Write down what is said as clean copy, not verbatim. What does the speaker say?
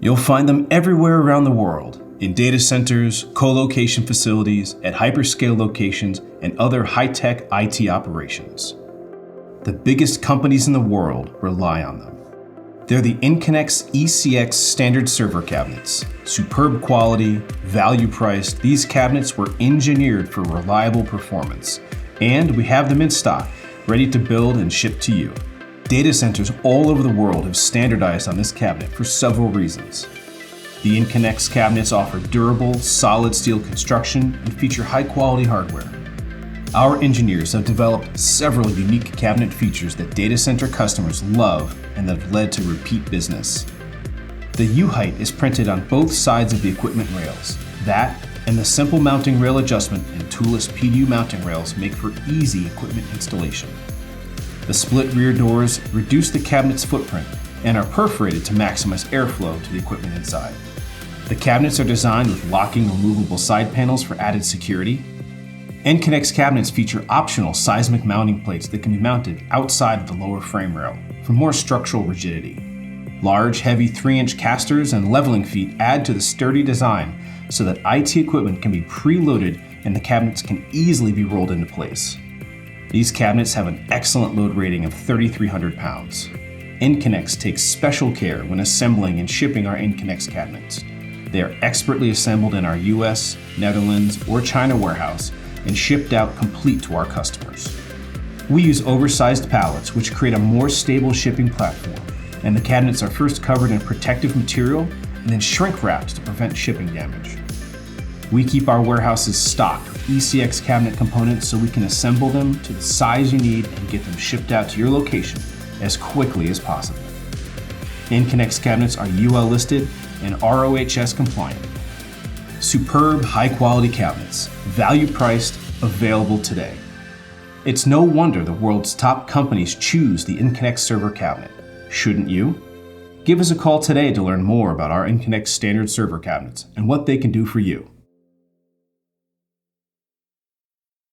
You'll find them everywhere around the world, in data centers, co-location facilities, at hyperscale locations, and other high-tech IT operations. The biggest companies in the world rely on them. They're the Enconnex ECX standard server cabinets. Superb quality, value priced, these cabinets were engineered for reliable performance. And we have them in stock, ready to build and ship to you. Data centers all over the world have standardized on this cabinet for several reasons. The Enconnex cabinets offer durable, solid steel construction and feature high-quality hardware. Our engineers have developed several unique cabinet features that data center customers love and that have led to repeat business. The U-height is printed on both sides of the equipment rails. That and the simple mounting rail adjustment and toolless PDU mounting rails make for easy equipment installation. The split rear doors reduce the cabinet's footprint and are perforated to maximize airflow to the equipment inside. The cabinets are designed with locking removable side panels for added security. Enconnex cabinets feature optional seismic mounting plates that can be mounted outside of the lower frame rail for more structural rigidity. Large, heavy 3-inch casters and leveling feet add to the sturdy design so that IT equipment can be preloaded and the cabinets can easily be rolled into place. These cabinets have an excellent load rating of 3,300 pounds. Enconnex takes special care when assembling and shipping our Enconnex cabinets. They are expertly assembled in our US, Netherlands, or China warehouse and shipped out complete to our customers. We use oversized pallets which create a more stable shipping platform, and the cabinets are first covered in protective material and then shrink wrapped to prevent shipping damage. We keep our warehouses stocked with ECX cabinet components so we can assemble them to the size you need and get them shipped out to your location as quickly as possible. Enconnex cabinets are UL listed and ROHS compliant. Superb, high-quality cabinets, value-priced, available today. It's no wonder the world's top companies choose the Enconnex server cabinet. Shouldn't you? Give us a call today to learn more about our Enconnex standard server cabinets and what they can do for you.